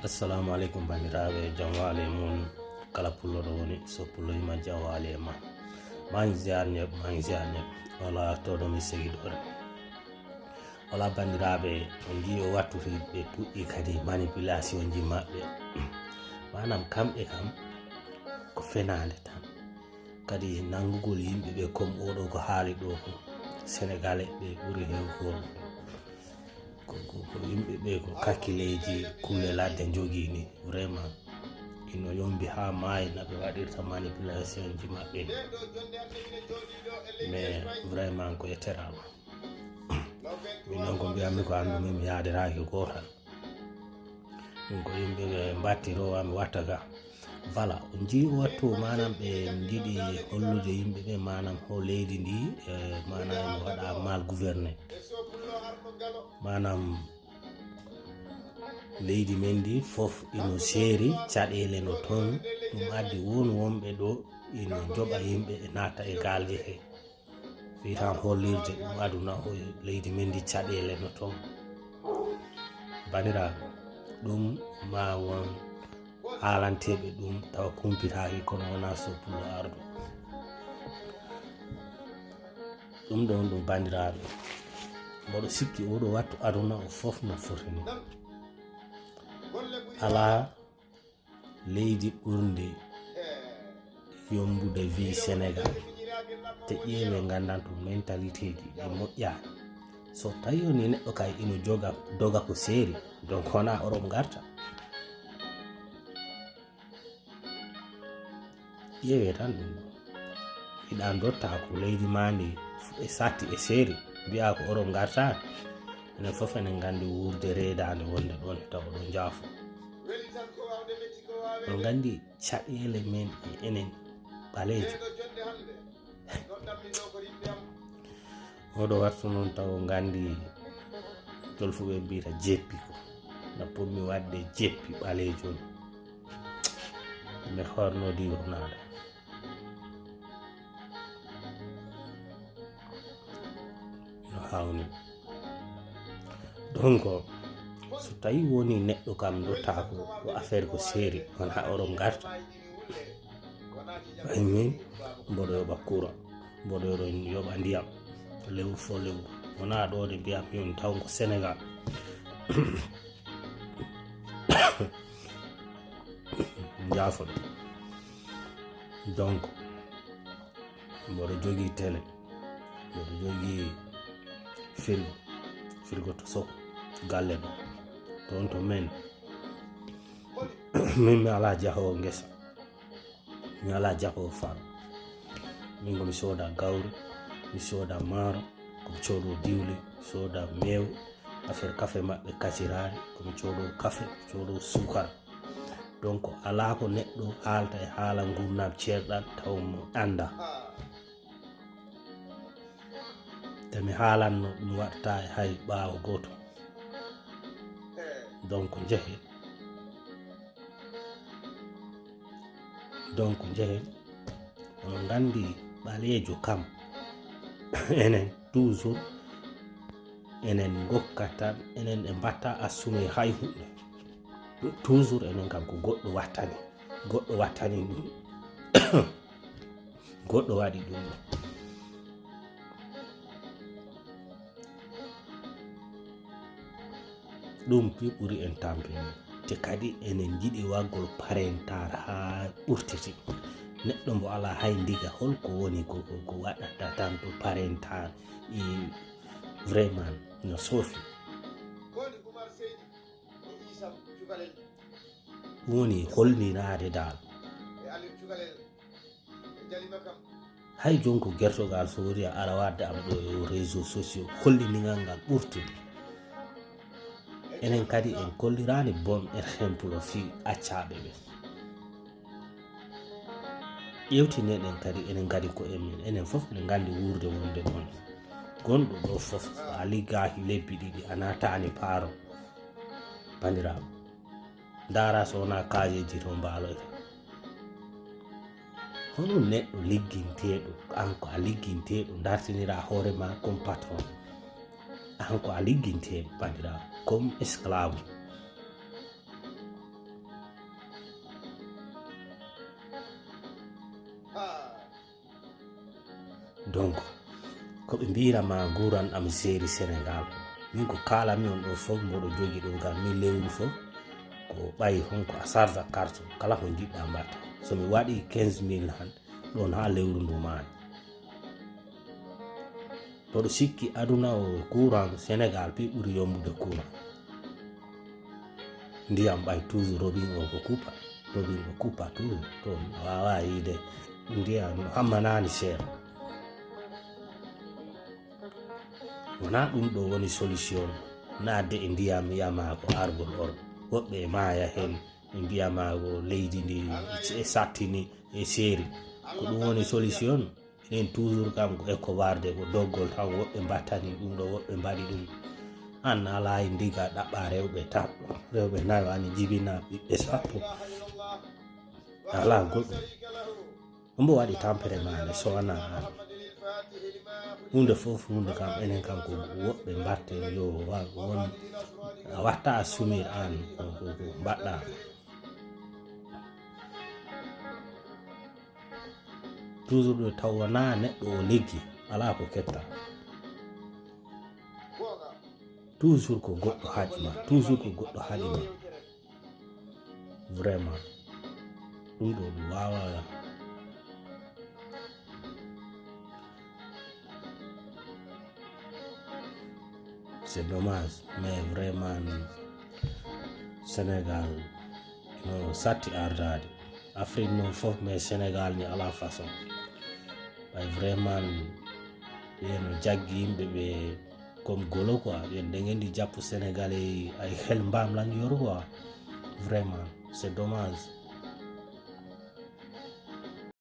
Assalamu alaikum bandiraɓe, jam wale mun kala pulloɗo woni so pulloyima jam wale ma mangi ziar ñeb wala todo mi seguiɗore wala bandiraɓe on ji o wattu ɓe puɗɗi kadi manipulation ji maɓɓe manam kamɓe kam ko fenade tan kadi nangugol yimɓe ɓe comme oɗo ko haali ɗo ko sénégalais ɓe ɓuuri hewgol ko yimɓe ɓe ko kakkileji kulle ladde jogini vraiment ino yombi ha maayi naɓe waɗirta manipulation ji maɓɓe mais vraiment ko yetterama min noon ko mbiyammi ko andumi mi yaderaki gotal min ko yimɓe ɓe mbattiro mi watta ga voilà on jii wattu manam ɓe jiiɗi hollude yimɓe ɓe manam ho leydi ndi manam waɗa mal gouverné manam leydi men ndi fof ino seeri caɗele no toon ɗum addi wonɓe ɗo ino joɓa yimɓe e natta e galje he wiitan hollirde ɗum aduna o leydi men ndi caɗele no toon bandiraɓe ɗum ma won haalanteɓe ɗum tawa kumpitaki kono wona soppulo ardu ɗum ɗon ɗum bandiraɓe mboɗo sikki oɗo wattu aduna o fof no fotini ala leydi ɓurde yombude vie Sénégal te ƴeewe gandan to mentalité ji ɗi moƴƴani so tawi woni neɗɗo kay ino doga ko seeri donc wona oɗon garta ƴeewe tan ɗum ɗo yiɗa dotta ko leydi ma ndi e satti e seeri mbiya ko oɗon garta enen fof enen gandi wurde reedade wonde ɗon e taw ɗon jaafo on gandi caɗele men e enen ɓalejo oɗo wattu noon taw gandi jolfuɓe mbiyata jeppi ko na pommi wadde jeppi ɓalejo mi hornodi wonade no hawni donc so tawi woni neɗɗo kam dotta ko affaire ko seeri wona oɗon garta ɓay min mboɗo yoɓa courant mboɗo yoɓa ndiyam lewru fo lewru wona ɗo de mbiyam min taw ko Sénégal jaafoɗo donc mboɗo jogui télé mboɗo jogui frigo to soko galle ɗo toon to men min mi ala jahowo guesa mi ala jahowo faro min komi sooda gawri mi sooda maaro komi coodo diwle sooda meew affaire café maɓɓe kacirari komi coodo café coodo sukara donc ala ko neɗɗo haalta e haala gurnam ceerɗan taw mo anda te mi haalanno ɗum waɗata e hay ɓaawo goto donc jehen on gandi ɓalejo kam enen toujours enen gokka tan enen e mbatta assume hay hunde toujours enen kam ko goɗɗo wattani ɗum goɗɗo waɗi ɗum ɗum pi ɓuri en tampini te kadi enen jiɗi waggol parentar ha ɓurtiti neɗɗo mbo ala hay ndiga holko woni ko waɗata tan to parentar vraiment no soofi woni holninade dal hay jonko gertogal so wori a ara wadde am ɗo e réseaux sociaux hollinigal ngal ɓurti enen kadi en kollirani bon exemple fi accaɓe ɓe ƴewtineɗen kadi enen kadi ko emen enen fof enen gandi wurde wonde ɗon gonɗo ɗo fof a liggaki lebbi ɗiɗi a natani paaro bandiraɓe dara so wona kajeji to mbaloyte hono neɗɗo ligginteɗo an ko a ligginteɗo dartinira hoorema comme patron an ko a ligginteɗo bandiraɓe comme esclave donc ko ɓe mbirama nguran am séri Sénégal min ko kalami on ɗo fof mboɗo jogi ɗum kam min lewru fof ko ɓayi honko a sarda carte kala ko jiɗɗa mbatta somi waɗi 15 000 han ɗon ha lewru ndu mayi mboɗo sikki aduna o courant Sénégal pi ɓuuri yombude courant ndiyam ɓay toujours robin o ko coupa toujours toon wawa yide ndiyam hammanani cher wona ɗum ɗo woni solution naatde e ndiyam wiyama ko argol or woɓɓe e maya hen ɓe mbiyama ko leydi ndi e sattini e seeri ko ɗum woni solution enen toujours kam ko ekko warde ko doggol tan woɓɓe mbattani ɗum ɗo woɓɓe mbaɗi ɗum an ala e ndiga ɗaɓɓa rewɓe taɗɗo rewɓe nayo ani jibina ɓiɓɓe sappo ala goɗɗum mbo waɗi tampere mane sowona an hunde fof hunde kam enen kam ko woɓɓe mbatte yo won a watta assumir an ko mbaɗɗa toujours ɗo taw wona neɗɗo o leggi ala ko ketta toujours ko goɗɗo haɗima vraiment ɗum ɗo ɗum wawa c'est dommage mais vraiment Sénégal no satti ardade Afrique noon fof mais Sénégal ni ala façon ɓay vraiment ɓeno jaggi yimɓe ɓe comme golo quoi yen ndegendi jappu Sénégalais ay hel mbam lan yoru quoi vraiment c'est dommage